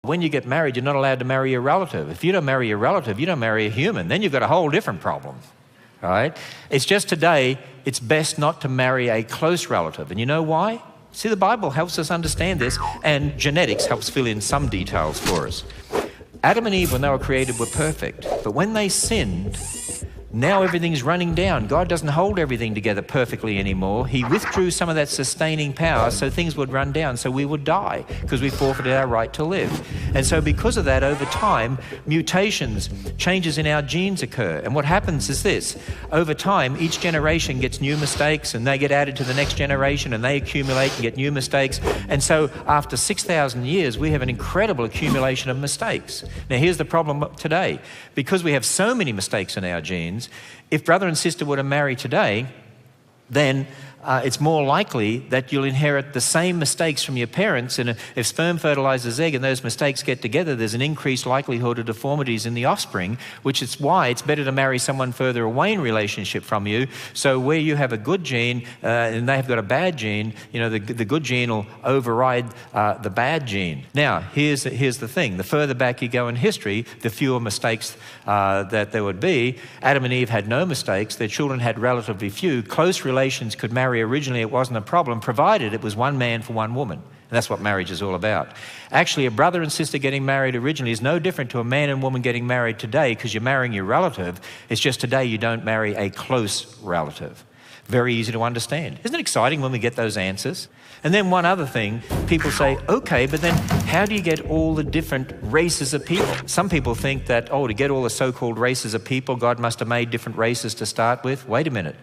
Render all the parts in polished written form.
When you get married, you're not allowed to marry a relative. If you don't marry a relative, you don't marry a human. Then you've got a whole different problem, right? It's just today, it's best not to marry a close relative. And you know why? See, the Bible helps us understand this, and genetics helps fill in some details for us. Adam and Eve, when they were created, were perfect. But when they sinned, now everything's running down. God doesn't hold everything together perfectly anymore. He withdrew some of that sustaining power so things would run down, so we would die because we forfeited our right to live. And so because of that, over time, mutations, changes in our genes occur. And what happens is this. Over time, each generation gets new mistakes and they get added to the next generation and they accumulate and get new mistakes. And so after 6,000 years, we have an incredible accumulation of mistakes. Now here's the problem today. Because we have so many mistakes in our genes, if brother and sister were to marry today, then it's more likely that you'll inherit the same mistakes from your parents. And if sperm fertilizes egg and those mistakes get together, there's an increased likelihood of deformities in the offspring, which is why it's better to marry someone further away in relationship from you. So where you have a good gene and they have got a bad gene, you know, the good gene will override the bad gene. Now, here's the thing. The further back you go in history, the fewer mistakes that there would be. Adam and Eve had no mistakes. Their children had relatively few. Close relations could marry. Originally, it wasn't a problem, provided it was one man for one woman. And that's what marriage is all about. Actually, a brother and sister getting married originally is no different to a man and woman getting married today because you're marrying your relative. It's just today you don't marry a close relative. Very easy to understand. Isn't it exciting when we get those answers? And then one other thing, people say, okay, but then how do you get all the different races of people? Some people think that, to get all the so-called races of people, God must have made different races to start with. Wait a minute.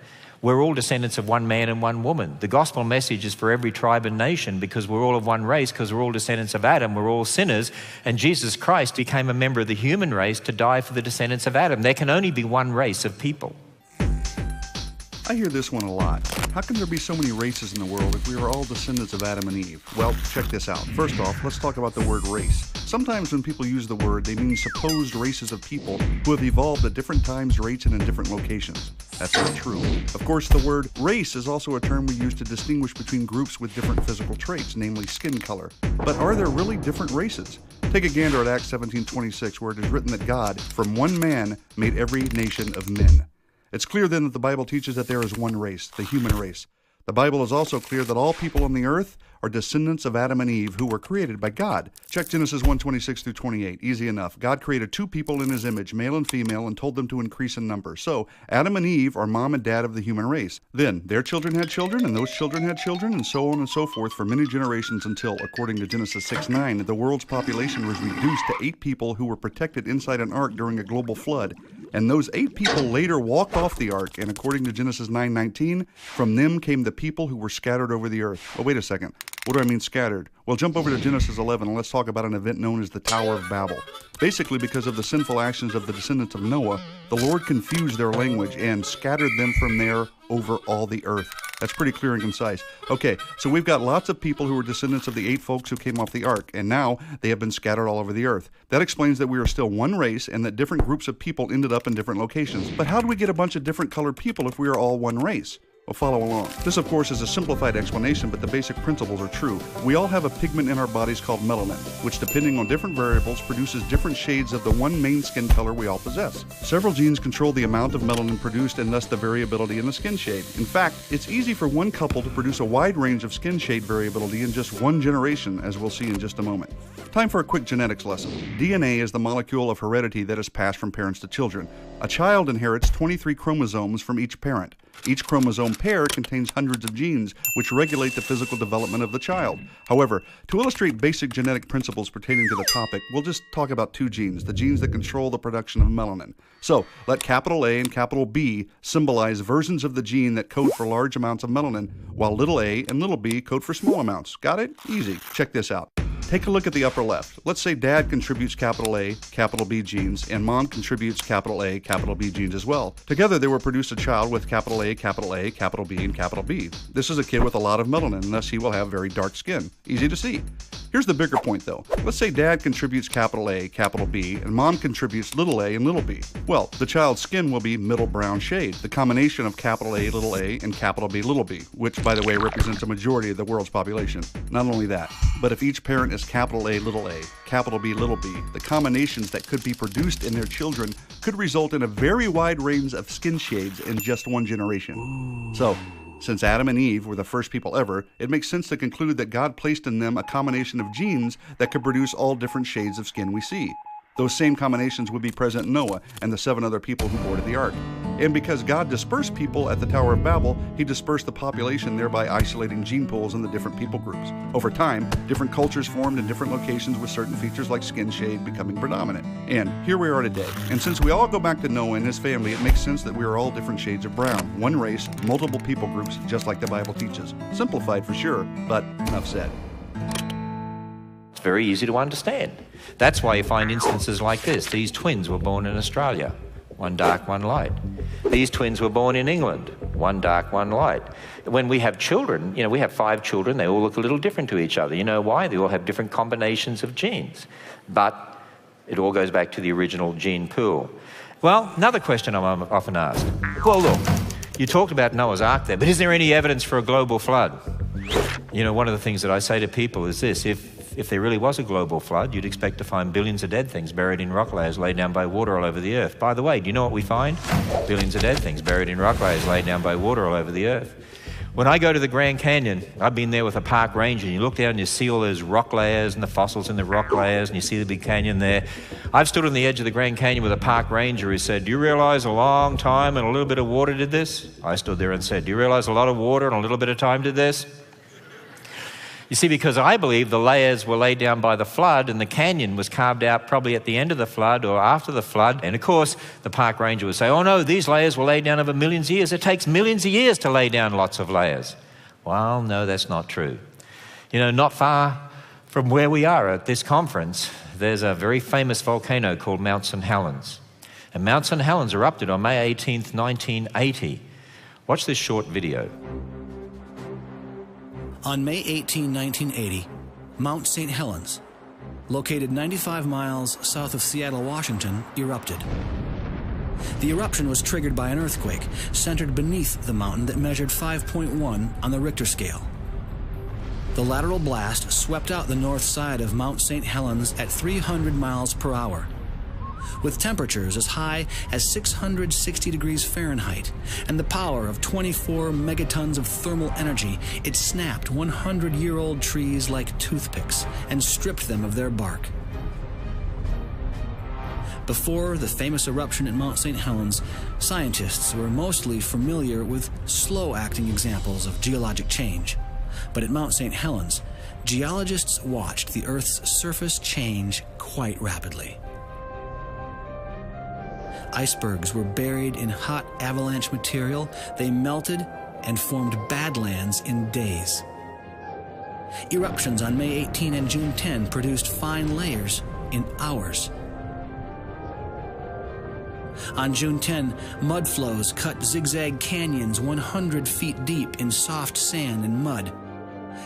We're all descendants of one man and one woman. The gospel message is for every tribe and nation because we're all of one race, because we're all descendants of Adam. We're all sinners. And Jesus Christ became a member of the human race to die for the descendants of Adam. There can only be one race of people. I hear this one a lot. How can there be so many races in the world if we are all descendants of Adam and Eve? Well, check this out. First off, let's talk about the word race. Sometimes when people use the word, they mean supposed races of people who have evolved at different times, rates, and in different locations. That's not true. Of course, the word race is also a term we use to distinguish between groups with different physical traits, namely skin color. But are there really different races? Take a gander at Acts 17:26, where it is written that God, from one man, made every nation of men. It's clear then that the Bible teaches that there is one race, the human race. The Bible is also clear that all people on the earth are descendants of Adam and Eve who were created by God. Check Genesis 1:26 through 28. Easy enough. God created two people in his image, male and female, and told them to increase in number. So, Adam and Eve are mom and dad of the human race. Then, their children had children, and those children had children, and so on and so forth for many generations until, according to Genesis 6:9, the world's population was reduced to 8 people who were protected inside an ark during a global flood. And those 8 people later walked off the ark, and according to Genesis 9:19, from them came the people who were scattered over the earth. Oh, wait a second. What do I mean scattered? Well, jump over to Genesis 11 and let's talk about an event known as the Tower of Babel. Basically, because of the sinful actions of the descendants of Noah, the Lord confused their language and scattered them from there over all the earth. That's pretty clear and concise. Okay, so we've got lots of people who are descendants of the 8 folks who came off the ark, and now they have been scattered all over the earth. That explains that we are still one race and that different groups of people ended up in different locations. But how do we get a bunch of different colored people if we are all one race? Well, follow along. This, of course, is a simplified explanation, but the basic principles are true. We all have a pigment in our bodies called melanin, which, depending on different variables, produces different shades of the one main skin color we all possess. Several genes control the amount of melanin produced and thus the variability in the skin shade. In fact, it's easy for one couple to produce a wide range of skin shade variability in just one generation, as we'll see in just a moment. Time for a quick genetics lesson. DNA is the molecule of heredity that is passed from parents to children. A child inherits 23 chromosomes from each parent. Each chromosome pair contains hundreds of genes, which regulate the physical development of the child. However, to illustrate basic genetic principles pertaining to the topic, we'll just talk about 2 genes, the genes that control the production of melanin. So, let capital A and capital B symbolize versions of the gene that code for large amounts of melanin, while little a and little b code for small amounts. Got it? Easy. Check this out. Take a look at the upper left. Let's say dad contributes capital A, capital B genes, and mom contributes capital A, capital B genes as well. Together, they will produce a child with capital A, capital B, and capital B. This is a kid with a lot of melanin, and thus he will have very dark skin. Easy to see. Here's the bigger point though. Let's say dad contributes capital A, capital B, and mom contributes little a and little b. Well, the child's skin will be middle brown shade, the combination of capital A, little a, and capital B, little b, which by the way represents a majority of the world's population. Not only that, but if each parent is capital A, capital B, little b, the combinations that could be produced in their children could result in a very wide range of skin shades in just one generation. So, since Adam and Eve were the first people ever, it makes sense to conclude that God placed in them a combination of genes that could produce all different shades of skin we see. Those same combinations would be present in Noah and the 7 other people who boarded the ark. And because God dispersed people at the Tower of Babel, he dispersed the population, thereby isolating gene pools in the different people groups. Over time, different cultures formed in different locations with certain features like skin shade becoming predominant. And here we are today. And since we all go back to Noah and his family, it makes sense that we are all different shades of brown. One race, multiple people groups, just like the Bible teaches. Simplified for sure, but enough said. It's very easy to understand. That's why you find instances like this. These twins were born in Australia, one dark, one light. These twins were born in England, one dark, one light. When we have children, we have 5 children, they all look a little different to each other. You know why? They all have different combinations of genes. But it all goes back to the original gene pool. Well, another question I'm often asked. Well, look, you talked about Noah's Ark there, but is there any evidence for a global flood? One of the things that I say to people is this: if there really was a global flood, you'd expect to find billions of dead things buried in rock layers laid down by water all over the earth. By the way, do you know what we find? Billions of dead things buried in rock layers laid down by water all over the earth. When I go to the Grand Canyon, I've been there with a park ranger, and you look down and you see all those rock layers and the fossils in the rock layers, and you see the big canyon there. I've stood on the edge of the Grand Canyon with a park ranger who said, "Do you realize a long time and a little bit of water did this?" I stood there and said, "Do you realize a lot of water and a little bit of time did this?" You see, because I believe the layers were laid down by the flood and the canyon was carved out probably at the end of the flood or after the flood. And of course, the park ranger would say, "Oh no, these layers were laid down over millions of years. It takes millions of years to lay down lots of layers." Well, no, that's not true. Not far from where we are at this conference, there's a very famous volcano called Mount St. Helens. And Mount St. Helens erupted on May 18th, 1980. Watch this short video. On May 18, 1980, Mount St. Helens, located 95 miles south of Seattle, Washington, erupted. The eruption was triggered by an earthquake centered beneath the mountain that measured 5.1 on the Richter scale. The lateral blast swept out the north side of Mount St. Helens at 300 miles per hour. With temperatures as high as 660 degrees Fahrenheit and the power of 24 megatons of thermal energy, it snapped 100-year-old trees like toothpicks and stripped them of their bark. Before the famous eruption at Mount St. Helens, scientists were mostly familiar with slow-acting examples of geologic change. But at Mount St. Helens, geologists watched the Earth's surface change quite rapidly. Icebergs were buried in hot avalanche material. They melted and formed badlands in days. Eruptions on May 18 and June 10 produced fine layers in hours. On June 10, mud flows cut zigzag canyons 100 feet deep in soft sand and mud,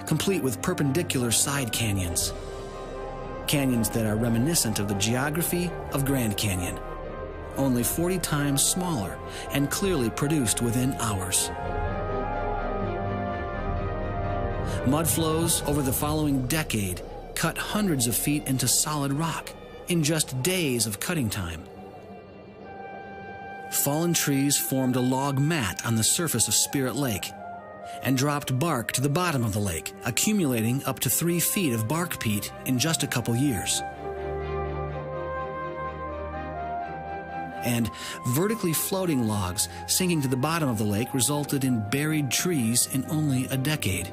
complete with perpendicular side canyons. Canyons that are reminiscent of the geography of Grand Canyon, only 40 times smaller and clearly produced within hours. Mud flows over the following decade cut hundreds of feet into solid rock in just days of cutting time. Fallen trees formed a log mat on the surface of Spirit Lake and dropped bark to the bottom of the lake, accumulating up to 3 feet of bark peat in just a couple years. And vertically floating logs sinking to the bottom of the lake resulted in buried trees in only a decade,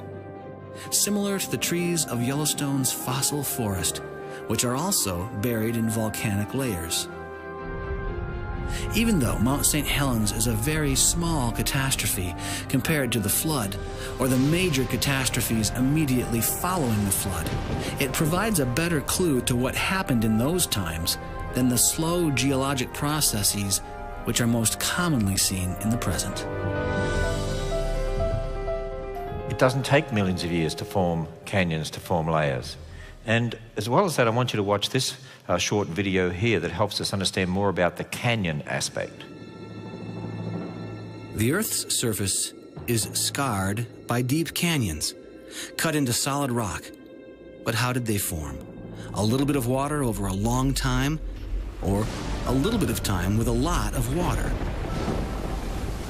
similar to the trees of Yellowstone's fossil forest, which are also buried in volcanic layers. Even though Mount St. Helens is a very small catastrophe compared to the flood or the major catastrophes immediately following the flood, it provides a better clue to what happened in those times than the slow geologic processes which are most commonly seen in the present. It doesn't take millions of years to form canyons, to form layers. And as well as that, I want you to watch this short video here that helps us understand more about the canyon aspect. The Earth's surface is scarred by deep canyons, cut into solid rock. But how did they form? A little bit of water over a long time, or a little bit of time with a lot of water?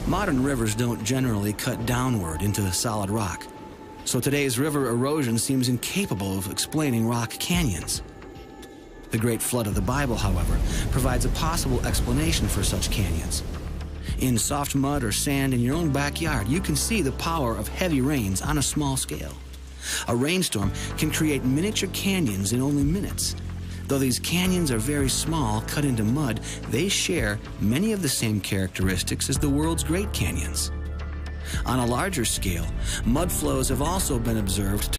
Modern rivers don't generally cut downward into solid rock, so today's river erosion seems incapable of explaining rock canyons. The Great Flood of the Bible, however, provides a possible explanation for such canyons. In soft mud or sand in your own backyard, you can see the power of heavy rains on a small scale. A rainstorm can create miniature canyons in only minutes. Though these canyons are very small, cut into mud, they share many of the same characteristics as the world's great canyons. On a larger scale, mud flows have also been observed